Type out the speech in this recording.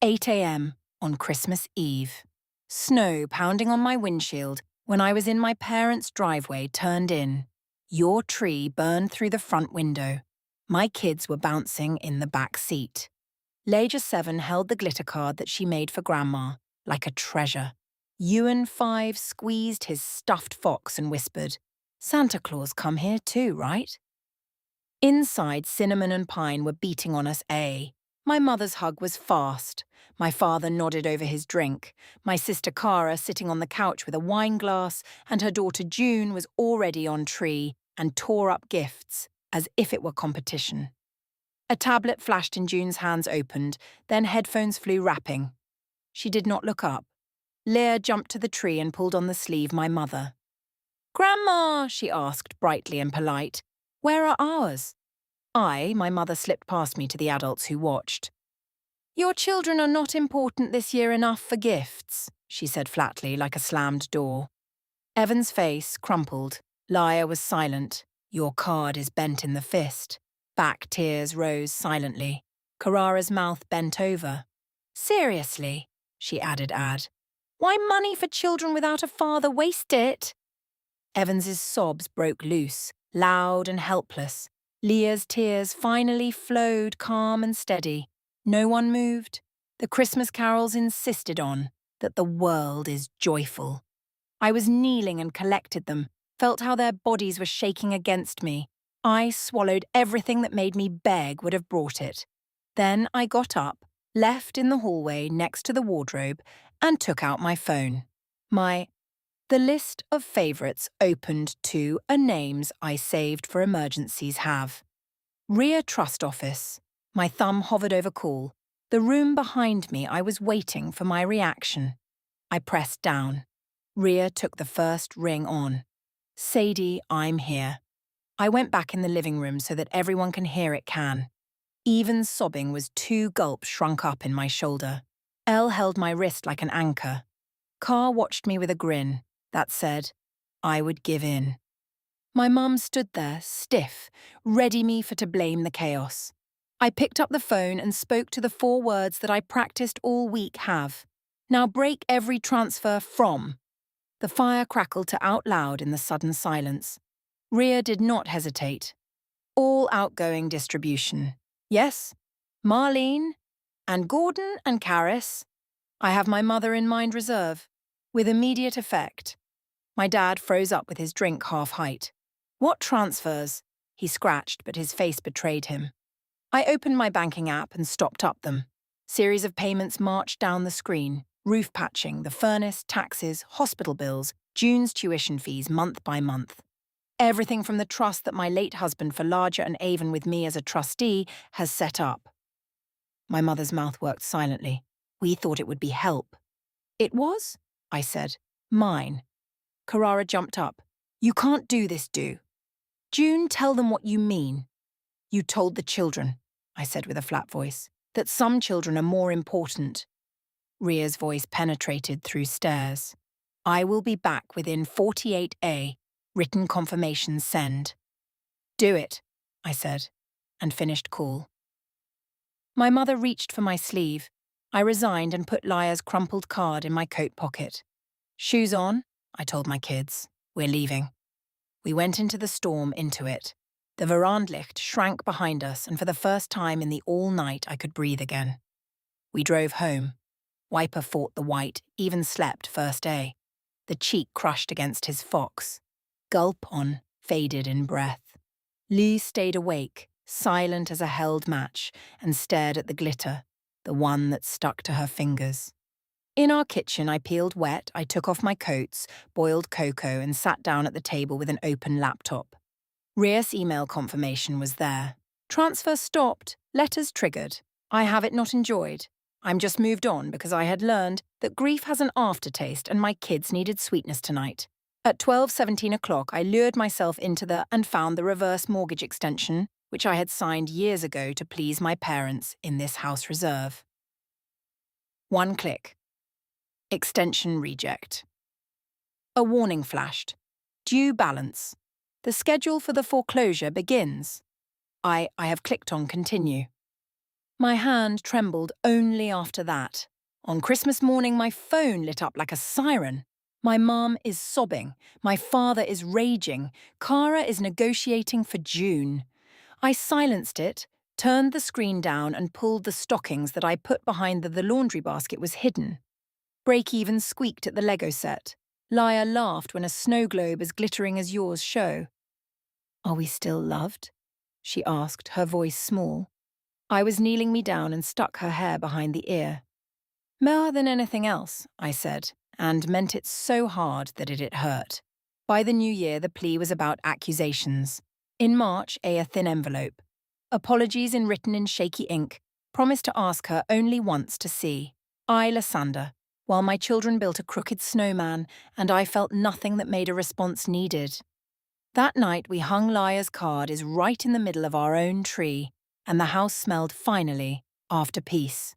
8 a.m. on Christmas Eve. Snow pounding on my windshield when I was in my parents' driveway turned in. Your tree burned through the front window. My kids were bouncing in the back seat. Leja 7 held the glitter card that she made for Grandma, like a treasure. Ewan 5 squeezed his stuffed fox and whispered, "Santa Claus come here too, right?" Inside, Cinnamon and Pine were beating on us My mother's hug was fast. My father nodded over his drink. My sister Cara sitting on the couch with a wine glass, and her daughter June was already on tree and tore up gifts, as if it were competition. A tablet flashed in June's hands opened, then headphones flew rapping. She did not look up. Leah jumped to the tree and pulled on the sleeve my mother. "Grandma," she asked, brightly and polite, "where are ours?" My mother slipped past me to the adults who watched. "Your children are not important this year enough for gifts," she said flatly, like a slammed door. Evan's face crumpled. Laya was silent. Your card is bent in the fist. Back tears rose silently. Carrara's mouth bent over. "Seriously," she added. "Why money for children without a father? Waste it." Evans's sobs broke loose, loud and helpless. Leah's tears finally flowed calm and steady. No one moved. The Christmas carols insisted on that the world is joyful. I was kneeling and collected them, felt how their bodies were shaking against me. I swallowed everything that made me beg would have brought it. Then I got up, left in the hallway next to the wardrobe, and took out my phone. The list of favourites opened to a names I saved for emergencies have. Ria Trust Office. My thumb hovered over call. The room behind me, I was waiting for my reaction. I pressed down. Ria took the first ring on. "Sadie, I'm here." I went back in the living room so that everyone can hear it can. Even sobbing was 2 gulps shrunk up in my shoulder. Elle held my wrist like an anchor. Carr watched me with a grin that said, I would give in. My mum stood there, stiff, ready me for to blame the chaos. I picked up the phone and spoke to the 4 words that I practiced all week have. Now break every transfer from. The fire crackled to out loud in the sudden silence. Ria did not hesitate. All outgoing distribution. Yes, Marlene, and Gordon and Caris. I have my mother in mind reserve, with immediate effect. My dad froze up with his drink half-height. "What transfers?" He scratched, but his face betrayed him. I opened my banking app and stopped up them. Series of payments marched down the screen. Roof patching, the furnace, taxes, hospital bills, June's tuition fees month by month. Everything from the trust that my late husband for Larger and Avon with me as a trustee has set up. My mother's mouth worked silently. We thought it would be help. "It was?" I said. "Mine." Carrara jumped up. "You can't do this, Do. June, tell them what you mean." "You told the children," I said with a flat voice, "that some children are more important." Ria's voice penetrated through stairs. "I will be back within 48 Written confirmation send." "Do it," I said, and finished cool. My mother reached for my sleeve. I resigned and put Laya's crumpled card in my coat pocket. "Shoes on," I told my kids. "We're leaving." We went into the storm into it. The Verandlicht shrank behind us, and for the first time in the all night I could breathe again. We drove home. Wiper fought the white, even slept first day. The cheek crushed against his fox. Gulp on, faded in breath. Lee stayed awake, silent as a held match, and stared at the glitter, the one that stuck to her fingers. In our kitchen, I peeled wet, I took off my coats, boiled cocoa, and sat down at the table with an open laptop. Ria's email confirmation was there. "Transfer stopped, letters triggered. I have it not enjoyed. I'm just moved on because I had learned that grief has an aftertaste and my kids needed sweetness tonight. At 12:17 o'clock, I lured myself into and found the reverse mortgage extension, which I had signed years ago to please my parents in this house reserve. 1 click. Extension reject. A warning flashed. Due balance. The schedule for the foreclosure begins. I have clicked on continue. My hand trembled only after that. On Christmas morning, my phone lit up like a siren. My mum is sobbing. My father is raging. Cara is negotiating for June. I silenced it, turned the screen down and pulled the stockings that I put behind the laundry basket was hidden. Break-even squeaked at the Lego set. Laia laughed when a snow globe as glittering as yours show. Are we still loved? She asked, her voice small. I was kneeling me down and stuck her hair behind the ear. More than anything else, I said, and meant it so hard that it hurt. By the new year, the plea was about accusations. In March, a thin envelope. Apologies written in shaky ink, promised to ask her only once to see. I, Lysander, while my children built a crooked snowman, and I felt nothing that made a response needed. That night we hung Laia's card is right in the middle of our own tree, and the house smelled finally after peace.